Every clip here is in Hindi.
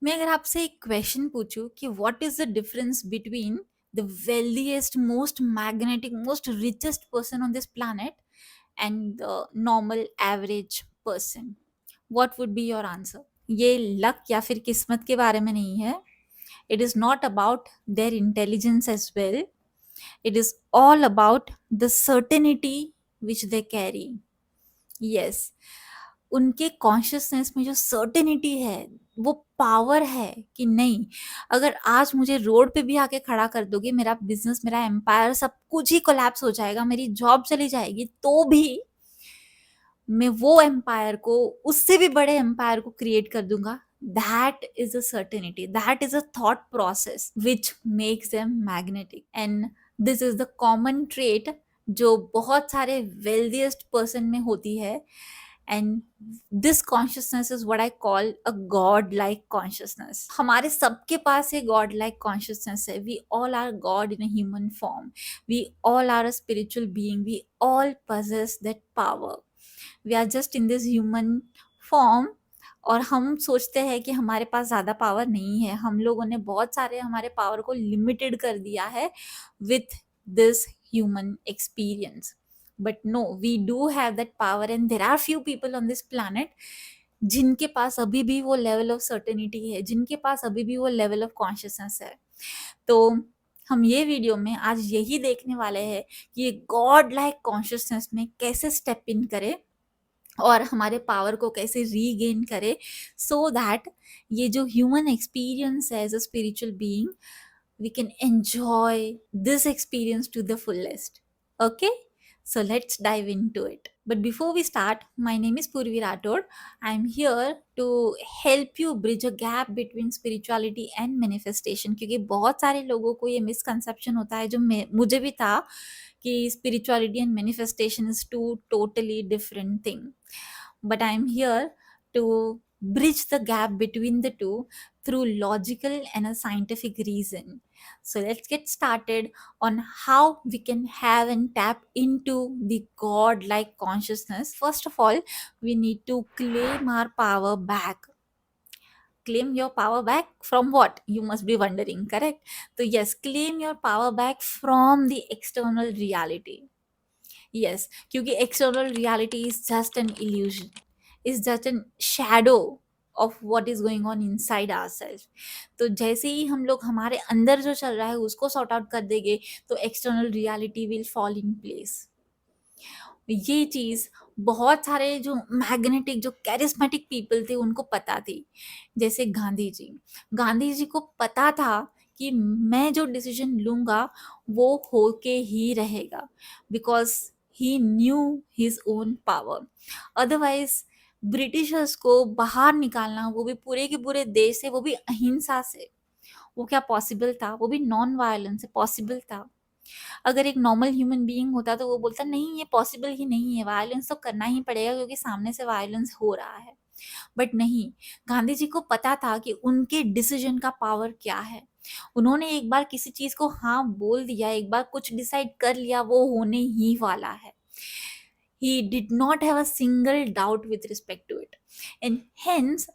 मैं अगर आपसे एक क्वेश्चन पूछूं कि what is the difference between the wealthiest most magnetic most richest person on this planet and the normal average person, what would be your answer? ये लक या फिर किस्मत के बारे में नहीं है. It is not about their intelligence as well. It is all about the certainty which they carry. Yes, उनके कॉन्शियसनेस में जो सर्टेनिटी है, वो पावर है कि नहीं, अगर आज मुझे रोड पे भी आके खड़ा कर दोगे, मेरा बिजनेस, मेरा एम्पायर, सब कुछ ही कोलैप्स हो जाएगा, मेरी जॉब चली जाएगी, तो भी मैं वो एम्पायर को, उससे भी बड़े एम्पायर को क्रिएट कर दूंगा. That is a certainty, that is a thought process which makes them magnetic. And this is the common trait जो बहुत सारे वेल्दिएस्ट पर्सन में होती है. And this consciousness is what I call a God like consciousness. हमारे सबके पास ये गॉड लाइक कॉन्शियसनेस है. We all are God in a human form. We all are a spiritual being. We all possess that power. We are just in this human form. और हम सोचते हैं कि हमारे पास ज़्यादा पावर नहीं है. हम लोगों ने बहुत सारे हमारे पावर को लिमिटेड कर दिया है with this human experience. But no, we do have that power and there are few people on this planet जिनके पास अभी भी वो लेवल ऑफ सर्टेनिटी है, जिनके पास अभी भी वो लेवल ऑफ कॉन्शियसनेस है. तो हम ये वीडियो में आज यही देखने वाले हैं कि ये गॉड लाइक कॉन्शियसनेस में कैसे स्टेप इन करें और हमारे पावर को कैसे रीगेन करे, सो दैट ये जो ह्यूमन एक्सपीरियंस है as a spiritual being, we can enjoy this experience to the fullest. Okay, so let's dive into it. But before we start, my name is Purvi Rathod. I'm here to help you bridge a gap between spirituality and manifestation. क्योंकि बहुत सारे लोगों को ये मिसकंसेप्शन होता है, जो मुझे भी था, कि spirituality and manifestation is two totally different thing. But I'm here to bridge the gap between the two through logical and a scientific reason. So let's get started on how we can have and tap into the God-like consciousness. First of all, we need to claim our power back. Claim your power back from what? You must be wondering, correct? So yes, claim your power back from the external reality. Yes, क्योंकि external reality is just an illusion, is just a shadow of what is going on inside ourselves. तो जैसे ही हम लोग हमारे अंदर जो चल रहा है उसको सॉर्ट आउट कर देंगे, तो external reality will fall in place. ये चीज बहुत सारे जो मैग्नेटिक, जो कैरिस्मेटिक पीपल थे, उनको पता थी. जैसे गांधी जी को पता था कि मैं जो डिसीजन लूंगा वो होके ही रहेगा, because he new his own power. Otherwise Britishers को बाहर निकालना, वो भी पूरे के पूरे देश से, वो भी अहिंसा से, वो क्या पॉसिबल था? वो भी नॉन वायलेंस से पॉसिबल था? अगर एक नॉर्मल ह्यूमन बीइंग होता तो वो बोलता नहीं, ये पॉसिबल ही नहीं है, वायलेंस तो करना ही पड़ेगा क्योंकि सामने से वायलेंस हो रहा है. बट नहीं, गांधी जी को पता था कि उनके डिसीजन का पावर क्या है. उन्होंने एक बार किसी चीज को हाँ बोल दिया, एक बार कुछ डिसाइड कर लिया, वो होने ही वाला है. He did not have a single doubt with respect to it. And hence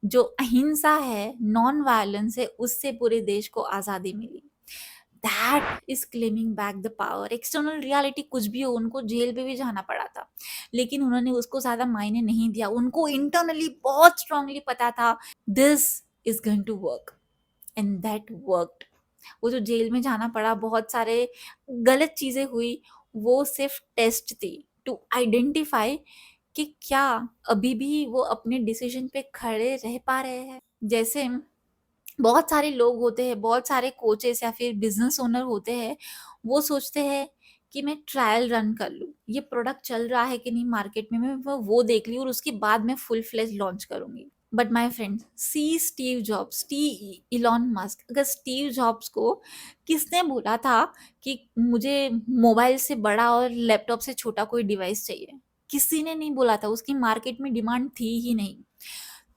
जो अहिंसा है, नॉन वायलेंस है, उससे पूरे देश को आज़ादी मिली. That is claiming back the power. External reality कुछ भी हो, उनको जेल पे भी जाना पड़ा था, लेकिन उन्होंने उसको ज्यादा मायने नहीं दिया. उनको इंटरनली बहुत स्ट्रांगली पता था this is going to work, and that worked. वो जो जेल में जाना पड़ा, बहुत सारे गलत चीजें हुई, वो सिर्फ टेस्ट थी टू आइडेंटिफाई कि क्या अभी भी वो अपने डिसीजन पे खड़े रह पा रहे हैं. जैसे बहुत सारे लोग होते हैं, बहुत सारे कोचेस या फिर बिजनेस ओनर होते हैं, वो सोचते हैं कि मैं ट्रायल रन कर लूँ, ये प्रोडक्ट चल रहा है कि नहीं मार्केट में, मैं वो देख लूँ और उसके बाद मैं फुल फ्लेज लॉन्च करूँगी. But my friend, see Steve Jobs, T Elon Musk. अगर स्टीव जॉब्स को किसने बोला था कि मुझे मोबाइल से बड़ा और लैपटॉप से छोटा कोई डिवाइस चाहिए? किसी ने नहीं बोला था, उसकी मार्केट में डिमांड थी ही नहीं.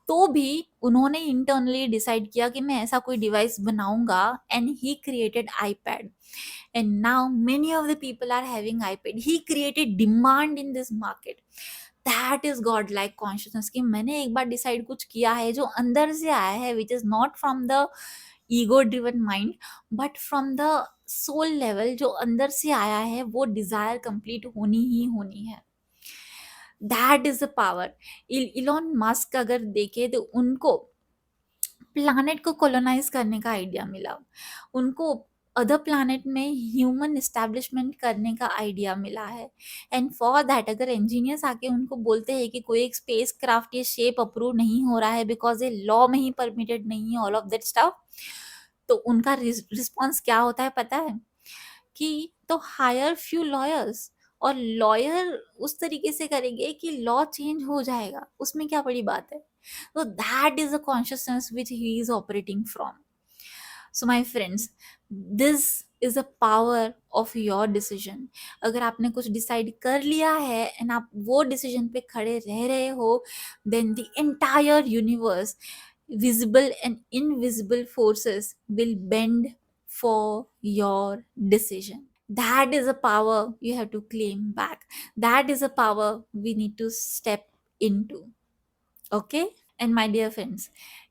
तो भी उन्होंने इंटरनली डिसाइड किया कि मैं ऐसा कोई डिवाइस बनाऊंगा, and he created iPad. And now many of the people are having iPad. He created demand in this market. That is God like consciousness, कि मैंने एक बार डिसाइड कुछ किया है जो अंदर से आया है, which is not from the ego driven mind but from the soul level, जो अंदर से आया है वो डिजायर कंप्लीट होनी ही होनी है। That is the power. Elon Musk अगर देखे तो उनको प्लैनेट को कॉलोनाइज करने का आइडिया मिला, उनको अदर प्लैनेट में ह्यूमन एस्टैब्लिशमेंट करने का आइडिया मिला है। एंड फॉर दैट अगर इंजीनियर्स आके उनको बोलते हैं कि कोई एक स्पेस क्राफ्ट ये शेप अप्रूव नहीं हो रहा है बिकॉज ये लॉ में ही परमिटेड नहीं है, ऑल ऑफ दैट स्टफ, तो उनका रिस्पॉन्स क्या होता है पता है? कि तो हायर फ्यू लॉयर्स, और लॉयर उस तरीके से करेंगे कि लॉ चेंज हो जाएगा, उसमें क्या बड़ी बात है? तो that is the consciousness which he is operating from. So my friends, this is a power of your decision. अगर आपने कुछ डिसाइड कर लिया है एंड आप वो डिसीजन पे खड़े रह रहे हो, then the entire universe, visible and invisible forces will bend for your decision. That is a power you have to claim back. That is a power we need to step into. Okay? And my dear friends,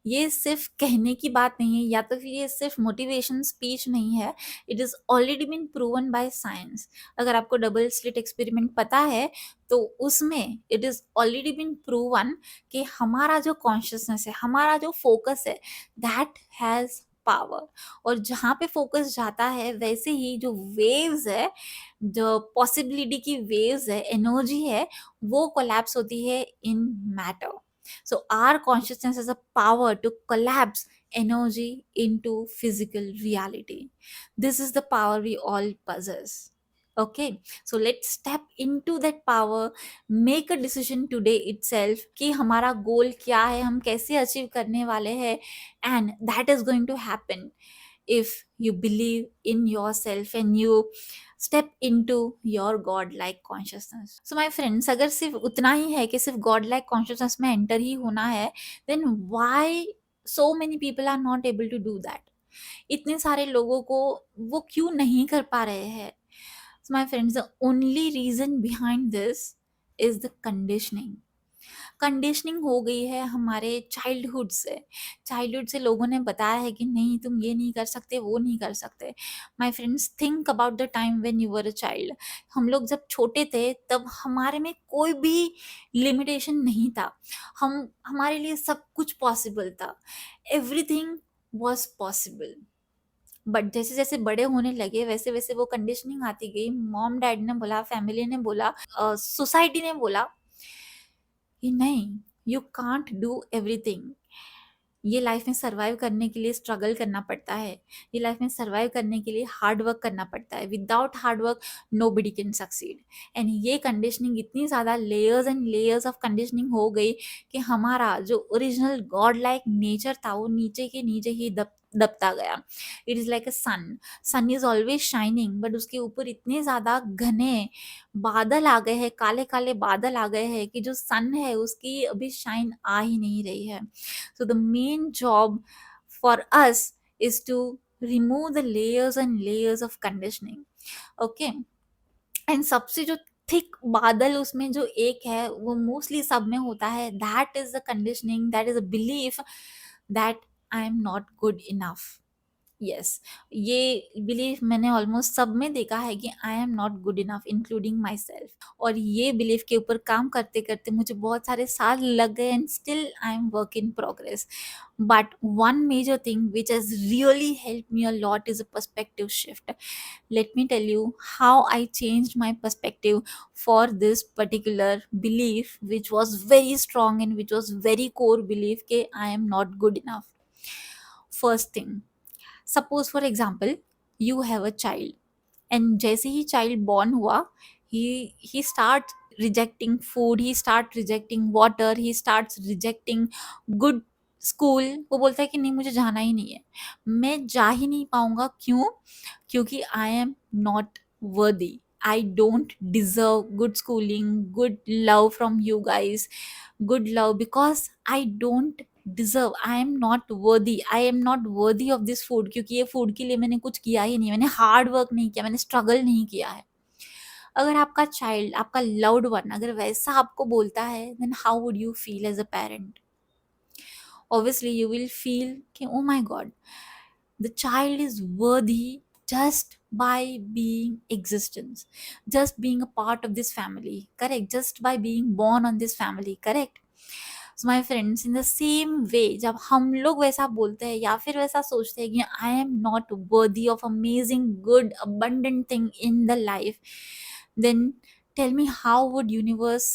ये सिर्फ कहने की बात नहीं है, या तो फिर ये सिर्फ मोटिवेशन स्पीच नहीं है, it is already been proven by science. अगर आपको डबल स्लिट एक्सपेरिमेंट पता है तो उसमें it is already been proven कि हमारा जो कॉन्शियसनेस है, हमारा जो फोकस है, दैट हैज़ पावर। और जहाँ पे फोकस जाता है वैसे ही जो वेव्स है, जो पॉसिबिलिटी की वेव्स है, एनर्जी है, वो कोलैप्स होती है इन matter. So our consciousness has a power to collapse energy into physical reality. This is the power we all possess. Okay, so let's step into that power, make a decision today itself कि हमारा गोल क्या है, हम कैसे अचीव करने वाले हैं, and that is going to happen if you believe in yourself and you step into your god like consciousness. So my friends, अगर सिर्फ उतना ही है कि सिर्फ god like consciousness में enter ही होना है, then why so many people are not able to do that? इतने सारे लोगों को वो क्यों नहीं कर पा रहे हैं? So my friends, the only reason behind this is the conditioning. Conditioning हो गई है हमारे चाइल्डहुड से लोगों ने बताया है कि नहीं तुम ये नहीं कर सकते, वो नहीं कर सकते। My friends, think about the time when you were a child. हम लोग जब छोटे थे तब हमारे में कोई भी लिमिटेशन नहीं था, हमारे लिए सब कुछ पॉसिबल था, एवरीथिंग वॉज पॉसिबल। बट जैसे जैसे बड़े होने लगे वैसे वैसे वो कंडीशनिंग आती गई, मॉम डैड ने बोला, फैमिली ने बोला, सोसाइटी ने बोला कि नहीं, यू कांट डू एवरीथिंग। ये लाइफ में सर्वाइव करने के लिए स्ट्रगल करना पड़ता है, ये लाइफ में सर्वाइव करने के लिए हार्ड वर्क करना पड़ता है, without hard work nobody can succeed. And ये कंडीशनिंग इतनी ज़्यादा layers and layers of conditioning हो गई कि हमारा जो ओरिजिनल गॉड लाइक नेचर था वो नीचे के नीचे ही दबता गया। It is like a sun is always shining, but उसके ऊपर इतने ज़्यादा घने बादल आ गए हैं, काले काले बादल आ गए हैं कि जो सन है उसकी अभी शाइन आ ही नहीं रही है। So the main job for us is to remove the layers and layers of conditioning. Okay, and सबसे जो थिक बादल उसमें जो एक है वो मोस्टली सब में होता है, that is the conditioning, that is a belief that I am not good enough. Yes, ये बिलीफ मैंने ऑलमोस्ट सब में देखा है कि I am not good enough, including my self. और ये बिलीफ के ऊपर काम करते करते मुझे बहुत सारे साल लग गए and still I am work in progress. But one major thing which has really help me a lot is a perspective shift. Let me tell you how I changed my perspective for this particular belief, which was very strong and which was very core belief कि I am not good enough. First thing, suppose for example you have a child and जैसे ही child born हुआ, he start rejecting food, he start rejecting water, he starts rejecting good school. वो बोलता है कि नहीं मुझे जाना ही नहीं है, मैं जा ही नहीं पाऊंगा। क्यों? क्योंकि I am not worthy, I don't deserve good schooling, good love from you guys, good love, because I don't deserve, I am not worthy, I am not worthy of this food, क्योंकि ये फूड के लिए मैंने कुछ किया ही नहीं, मैंने हार्ड वर्क नहीं किया, मैंने स्ट्रगल नहीं किया है। अगर आपका चाइल्ड, आपका लव्ड वन अगर वैसा आपको बोलता है, then how would you feel as a parent? Obviously you will feel कि oh my god, the child is worthy just by being existence, just being a part of this family, correct, just by being born on this family, correct. So my friends, in the same way, जब हम लोग वैसा बोलते हैं या फिर वैसा सोचते हैं कि I am not worthy of amazing good abundant thing in the life, then tell me how would universe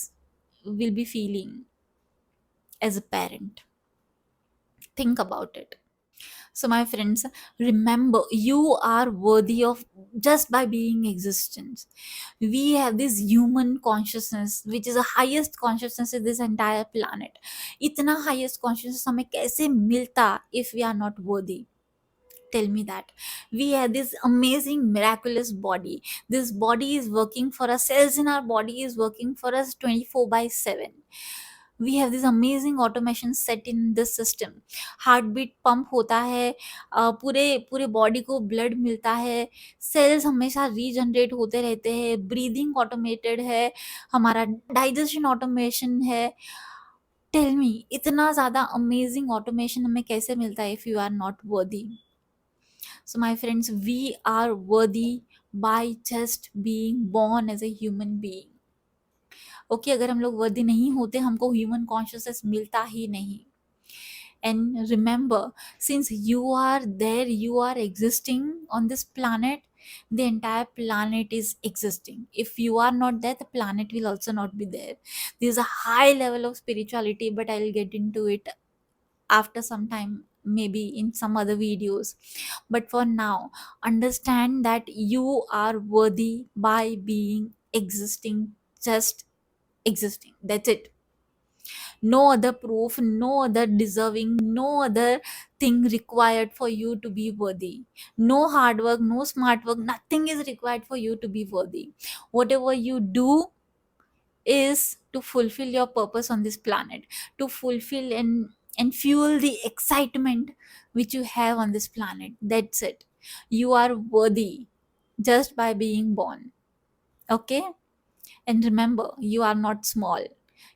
will be feeling as a parent? Think about it. So my friends, remember you are worthy of just by being existence. We have this human consciousness which is the highest consciousness in this entire planet. Itna highest consciousness हमें कैसे मिलता if we are not worthy? Tell me that. We have this amazing miraculous body. This body is working for us, cells in our body is working for us 24 by 7. We have this amazing automation set in this system. Heart beat pump होता है, पूरे पूरे बॉडी को ब्लड मिलता है, सेल्स हमेशा रीजनरेट होते रहते हैं, ब्रीदिंग ऑटोमेटेड है, हमारा डाइजेशन ऑटोमेशन है. टेल मी, इतना ज़्यादा अमेजिंग ऑटोमेशन हमें कैसे मिलता है if you are not worthy? So my friends, we are worthy by just being born as a human being. Okay, अगर हम लोग वर्दी नहीं होते, हमको ह्यूमन कॉन्शियसनेस मिलता ही नहीं. And remember, since you are there, you are existing on this planet, the entire planet is existing. If you are not there, the planet will also not be there. There's a high level of spirituality, but I'll get into it after some time, maybe in some other videos. But for now, understand that you are worthy by being existing, just existing, that's it. No other proof, no other deserving, no other thing required for you to be worthy. No hard work, no smart work, nothing is required for you to be worthy. Whatever you do is to fulfill your purpose on this planet, to fulfill and fuel the excitement which you have on this planet. That's it. You are worthy just by being born. Okay? And remember, you are not small,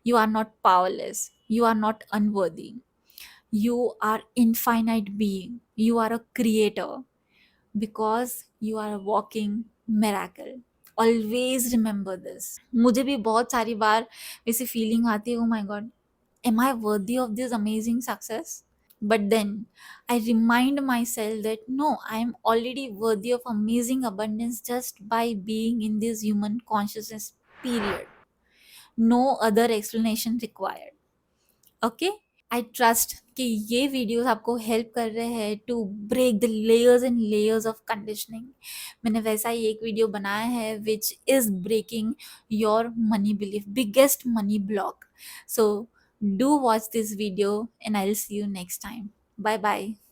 you are not powerless, you are not unworthy. You are infinite being, you are a creator, because you are a walking miracle. Always remember this. मुझे भी बहुत सारी बार वैसी फीलिंग आती है, oh my god, am I worthy of this amazing success? But then I remind myself that no, I am already worthy of amazing abundance just by being in this human consciousness, period. No other explanation required. Okay? I trust कि ये वीडियोस आपको हेल्प कर रहे हैं to break the layers and layers of conditioning. मैंने वैसा ही एक वीडियो बनाया है which is breaking your money belief, biggest money block. So do watch this video and I will see you next time. Bye bye.